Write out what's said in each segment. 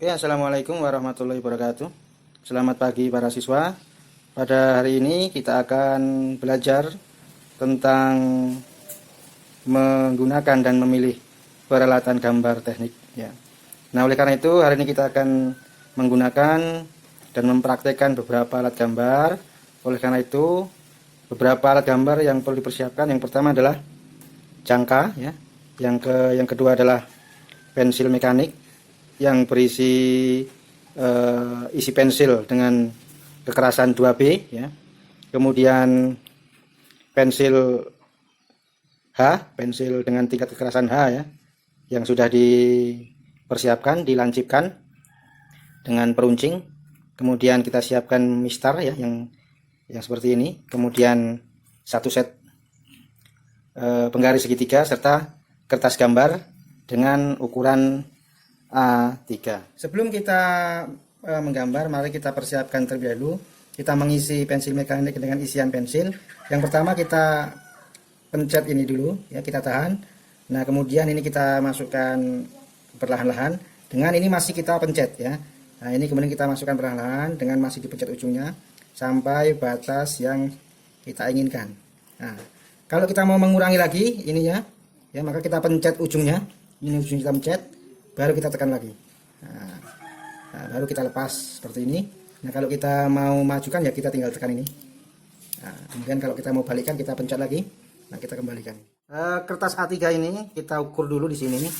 Oke, assalamualaikum warahmatullahi wabarakatuh. Selamat pagi para siswa. Pada hari ini kita akan belajar tentang menggunakan dan memilih peralatan gambar teknik. Ya. Nah, oleh karena itu hari ini kita akan menggunakan dan mempraktekkan beberapa alat gambar. Oleh karena itu beberapa alat gambar yang perlu dipersiapkan. Yang pertama adalah jangka, ya. Yang kedua adalah pensil mekanik yang berisi isi pensil dengan kekerasan 2B, ya. Kemudian pensil H, pensil dengan tingkat kekerasan H, ya, yang sudah dipersiapkan, dilancipkan dengan peruncing. Kemudian kita siapkan mistar, ya, yang seperti ini. Kemudian satu set penggaris segitiga serta kertas gambar dengan ukuran A3. Sebelum kita menggambar, mari kita persiapkan terlebih dahulu. Kita mengisi pensil mekanik dengan isian pensil. Yang pertama kita pencet ini dulu, ya, kita tahan. Nah, kemudian ini kita masukkan perlahan-lahan. Dengan ini masih kita pencet, ya. Nah, ini kemudian kita masukkan perlahan-lahan dengan masih dipencet ujungnya sampai batas yang kita inginkan. Nah, kalau kita mau mengurangi lagi ininya, ya, maka kita pencet ujungnya. Ini ujung kita pencet, baru kita tekan lagi. Nah, baru kita lepas seperti ini. Nah, kalau kita mau majukan, ya kita tinggal tekan ini. Nah, kemudian kalau kita mau balikkan, kita pencet lagi. Nah, kita kembalikan. Kertas A3 ini kita ukur dulu di sini, ya.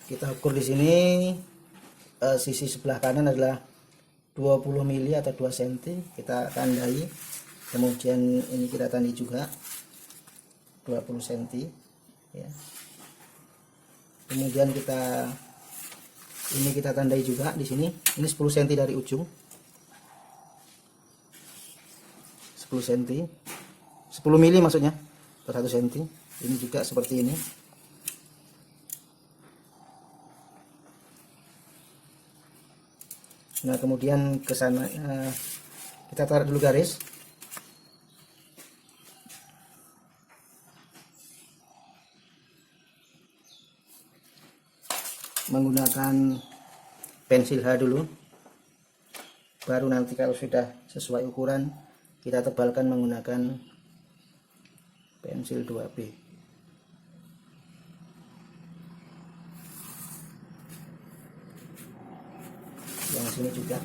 Kita ukur di sini, sisi sebelah kanan adalah 20 mili atau 2 cm. Kita tandai. Kemudian ini kita tandai juga 20 cm, ya. Kemudian ini kita tandai juga di sini. Ini 10 cm dari ujung. 10 cm. 10 mili maksudnya per 1 cm. Ini juga seperti ini. Nah, kemudian ke sana kita tarik dulu garis. Menggunakan pensil H dulu, baru nanti kalau sudah sesuai ukuran kita tebalkan menggunakan pensil 2B. Yang sini juga.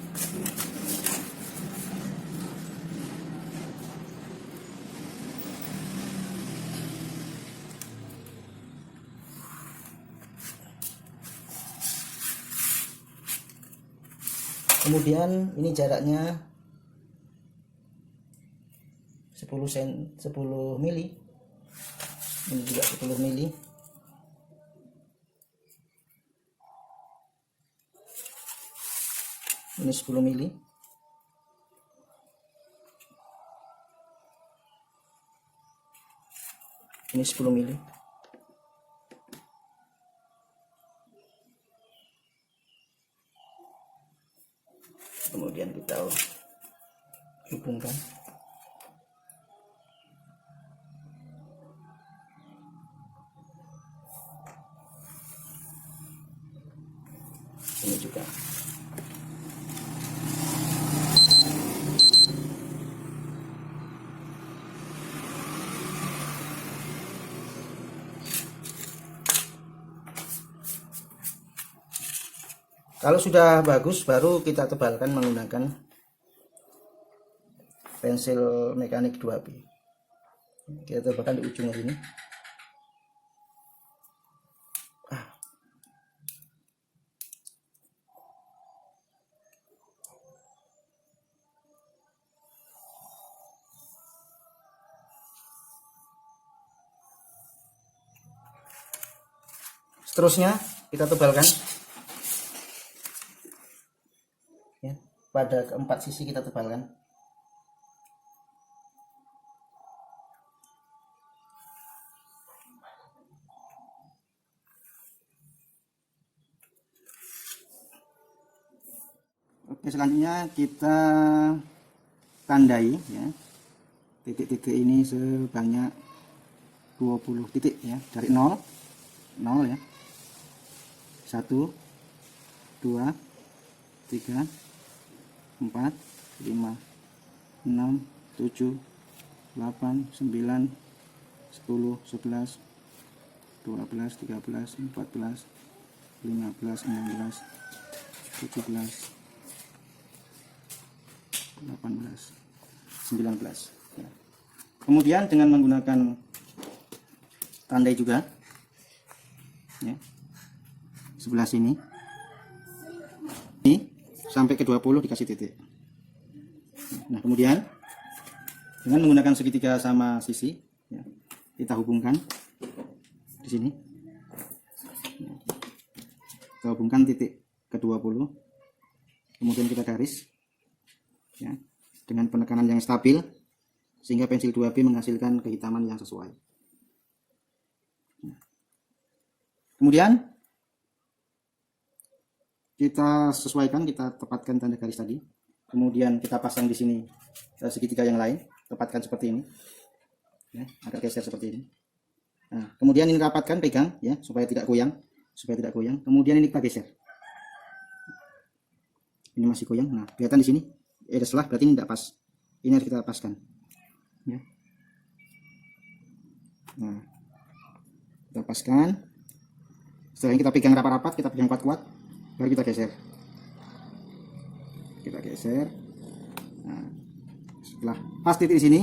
Kemudian ini jaraknya 10 mili. Ini juga 10 mili. Ini 10 mili. Ini 10 mili. Kemudian kita hubungkan. Ini juga. Kalau sudah bagus, baru kita tebalkan menggunakan pensil mekanik 2B. Kita tebalkan di ujungnya sini. Seterusnya kita tebalkan. Pada keempat sisi kita tebalkan. Oke, selanjutnya kita tandai, ya, titik-titik ini sebanyak 20 titik, ya, dari 0, ya, 1, 2, 3, 4, 5, 6, 7, 8, 9, 10, 11, 12, 13, 14, 15, 16, 17, 18, 19. Ya. Kemudian dengan menggunakan tandai juga, ya, sebelah sini, ini sampai ke 20 dikasih titik. Nah kemudian dengan menggunakan segitiga sama sisi, ya, kita hubungkan di sini, ya, kita hubungkan titik ke 20, kemudian kita garis, ya, dengan penekanan yang stabil sehingga pensil 2B menghasilkan kehitaman yang sesuai. Kemudian kita sesuaikan, kita tepatkan tanda garis tadi, kemudian kita pasang di sini segitiga yang lain, tepatkan seperti ini, ya, agak geser seperti ini. Nah, kemudian ini rapatkan, pegang, ya, supaya tidak goyang, kemudian ini kita geser. Ini masih goyang. Nah kelihatan di sini ada selah, berarti ini tidak pas, ini harus kita paskan, ya. Nah kita paskan, setelah ini kita pegang rapat-rapat, kita pegang kuat-kuat, baru kita geser, nah, setelah pas titik di sini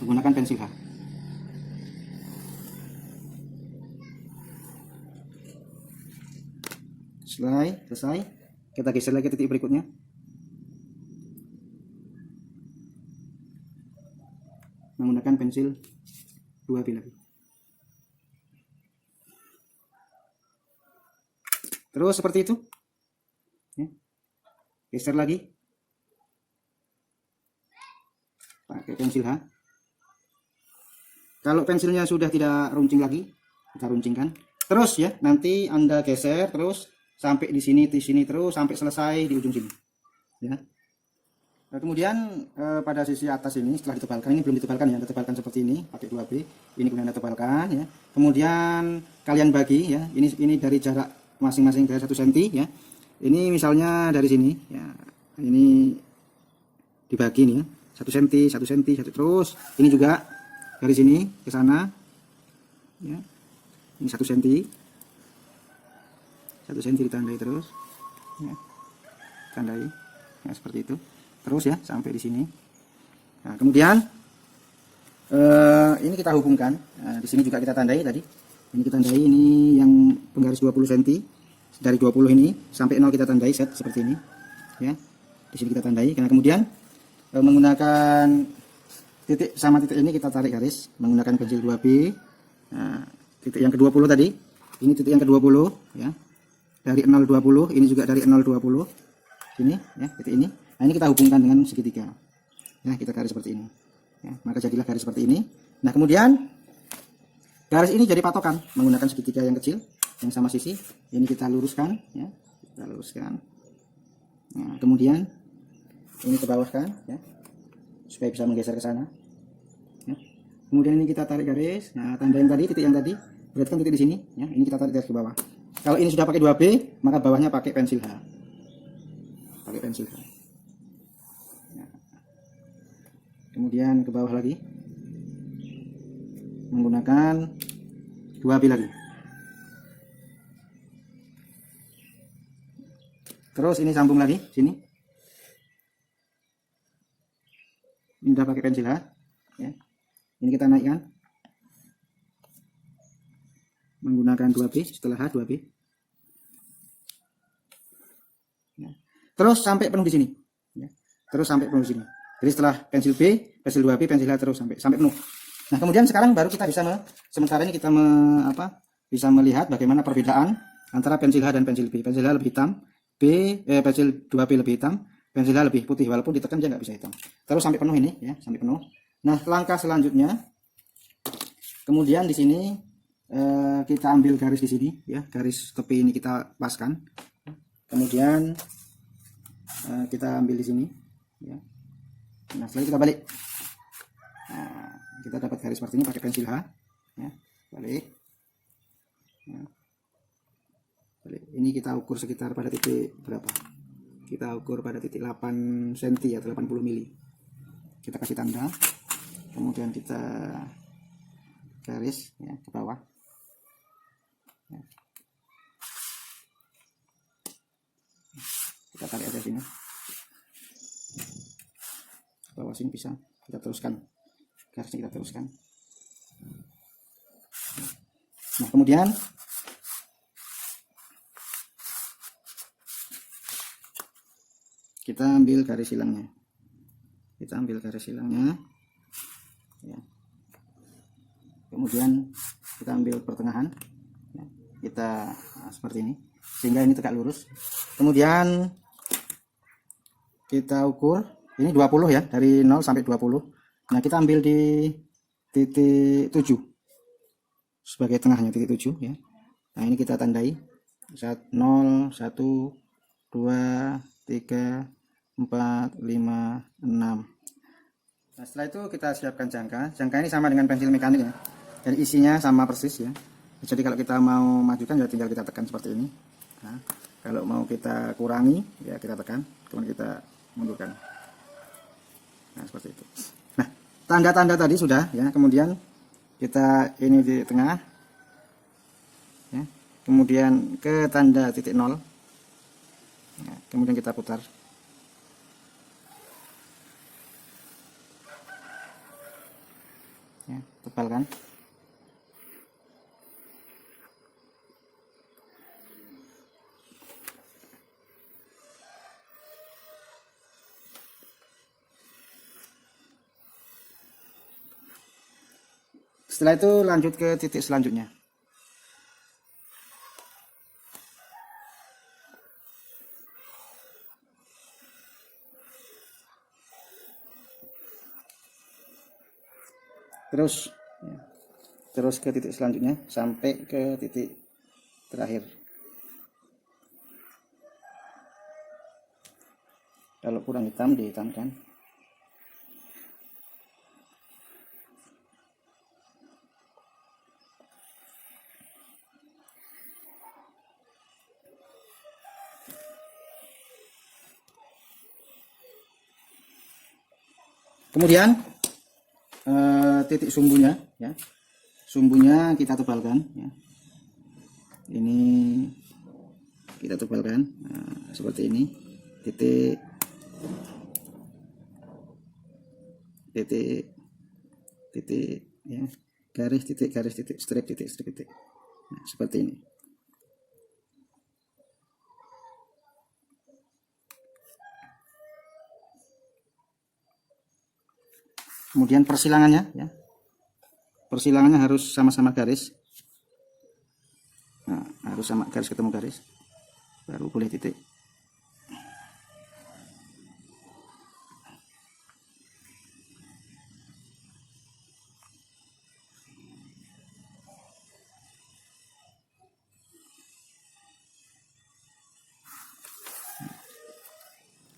menggunakan pensil H. Selesai, kita geser lagi titik berikutnya, menggunakan pensil 2B lagi. Terus seperti itu, ya. Geser lagi pakai pensil H. Kalau pensilnya sudah tidak runcing lagi, kita runcingkan terus, ya. Nanti Anda geser terus sampai di sini terus sampai selesai di ujung sini, ya. Nah, kemudian pada sisi atas ini setelah ditebalkan, ini belum ditebalkan, ya, ditebalkan seperti ini pakai 2B, ini kemudian ditebalkan, ya. Kemudian kalian bagi, ya, ini dari jarak masing-masing dari 1 cm, ya. Ini misalnya dari sini, ya, ini dibagi nih, ya, 1 cm, 1 cm, terus ini juga dari sini ke sana, ya, ini 1 cm, 1 cm ditandai terus, ya, tandai, ya, seperti itu terus, ya, sampai di sini. Nah kemudian ini kita hubungkan, nah, di sini juga kita tandai tadi, ini kita tandai, ini yang penggaris 20 cm, dari 20 ini sampai 0 kita tandai set seperti ini, ya, di sini kita tandai. Karena kemudian menggunakan titik sama titik ini kita tarik garis menggunakan pensil 2B. Nah, titik yang ke-20 tadi, ini titik yang ke-20, ya, dari 0,20, ini juga dari 0,20, ini, ya, titik ini. Nah ini kita hubungkan dengan segitiga, ya, kita garis seperti ini, ya, maka jadilah garis seperti ini. Nah kemudian garis ini jadi patokan menggunakan segitiga yang kecil yang sama sisi, ini kita luruskan, ya, kita luruskan. Nah kemudian ini ke bawahkan, ya, supaya bisa menggeser ke sana, ya. Kemudian ini kita tarik garis. Nah tanda yang tadi, titik yang tadi berarti kan titik di sini, ya, ini kita tarik garis ke bawah. Kalau ini sudah pakai 2B, maka bawahnya pakai pensil H, pakai pensil H. Nah, kemudian ke bawah lagi menggunakan 2B lagi. Terus ini sambung lagi sini, ini udah pakai pensil H, ya. Ini kita naikkan menggunakan 2B, setelah H 2B, ya. Terus sampai penuh di sini, ya. Terus sampai penuh di sini. Jadi setelah pensil B, pensil 2B, pensil H terus sampai penuh. Nah kemudian sekarang baru kita bisa sementara ini kita bisa melihat bagaimana perbedaan antara pensil H dan pensil B. Pensil H lebih hitam, pensil 2B lebih hitam, pensil H lebih putih, walaupun ditekan dia nggak bisa hitam. Terus sampai penuh ini, ya, sampai penuh. Nah langkah selanjutnya, kemudian di sini kita ambil garis di sini, ya, garis tepi ini kita paskan. Kemudian kita ambil di sini, ya. Nah setelah kita balik, nah, kita dapat garis seperti ini pakai pensil H, ya, balik, ya. Balik. Ini kita ukur sekitar pada titik berapa, kita ukur pada titik 8 cm atau 80 mili. Kita kasih tanda, kemudian kita garis ya ke bawah ya. Kita tarik aja sini ke bawah sini, bisa kita teruskan garisnya, kita teruskan. Nah kemudian kita ambil garis silangnya, ya. Kemudian kita ambil pertengahan ya. Kita seperti ini sehingga ini tegak lurus. Kemudian kita ukur ini 20 ya, dari 0 sampai 20. Nah kita ambil di titik 7 sebagai tengahnya, titik 7 ya. Nah ini kita tandai 0, 1, 2, 3, 4, 5, 6. Nah setelah itu kita siapkan jangka. Jangka ini sama dengan pensil mekanik ya, dan isinya sama persis ya. Jadi kalau kita mau majukan ya tinggal kita tekan seperti ini. Nah, kalau mau kita kurangi ya kita tekan, kemudian kita mundurkan. Nah seperti itu. Nah tanda-tanda tadi sudah ya, kemudian kita ini di tengah ya, kemudian ke tanda titik 0 ya, kemudian kita putar. Ya, tebal kan? Setelah itu lanjut ke titik selanjutnya. Terus ke titik selanjutnya sampai ke titik terakhir. Kalau kurang hitam dihitamkan. Kemudian titik sumbunya ya, sumbunya kita tebalkan ya. Ini kita tebalkan seperti ini, titik ya, garis titik strip titik. Nah, seperti ini. Kemudian persilangannya ya, persilangannya harus sama-sama garis. Nah, harus sama garis ketemu garis, baru boleh titik.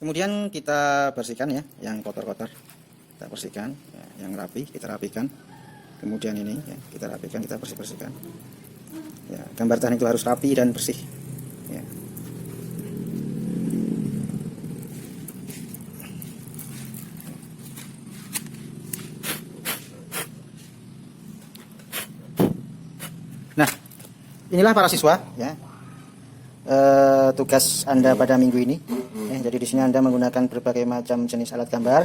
Kemudian kita bersihkan ya, yang kotor-kotor kita bersihkan ya, yang rapi kita rapikan. Kemudian ini ya, kita rapikan, kita bersihkan ya. Gambar teknik itu harus rapi dan bersih ya. Nah inilah para siswa ya, tugas Anda pada minggu ini ya. Jadi di sini Anda menggunakan berbagai macam jenis alat gambar,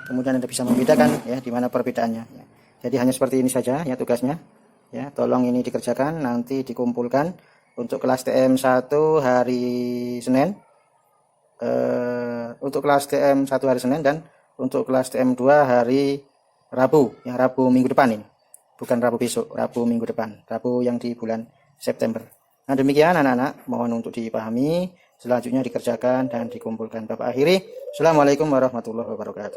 kemudian Anda bisa membedakan ya di mana perbedaannya ya. Jadi hanya seperti ini saja ya tugasnya ya. Tolong ini dikerjakan, nanti dikumpulkan untuk kelas TM1 hari Senin, untuk kelas TM1 hari Senin, dan untuk kelas TM2 hari Rabu ya, Rabu minggu depan ini, bukan Rabu besok, Rabu minggu depan, Rabu yang di bulan September. Nah demikian anak-anak, mohon untuk dipahami, selanjutnya dikerjakan dan dikumpulkan. Bapak akhiri, Assalamualaikum warahmatullahi wabarakatuh.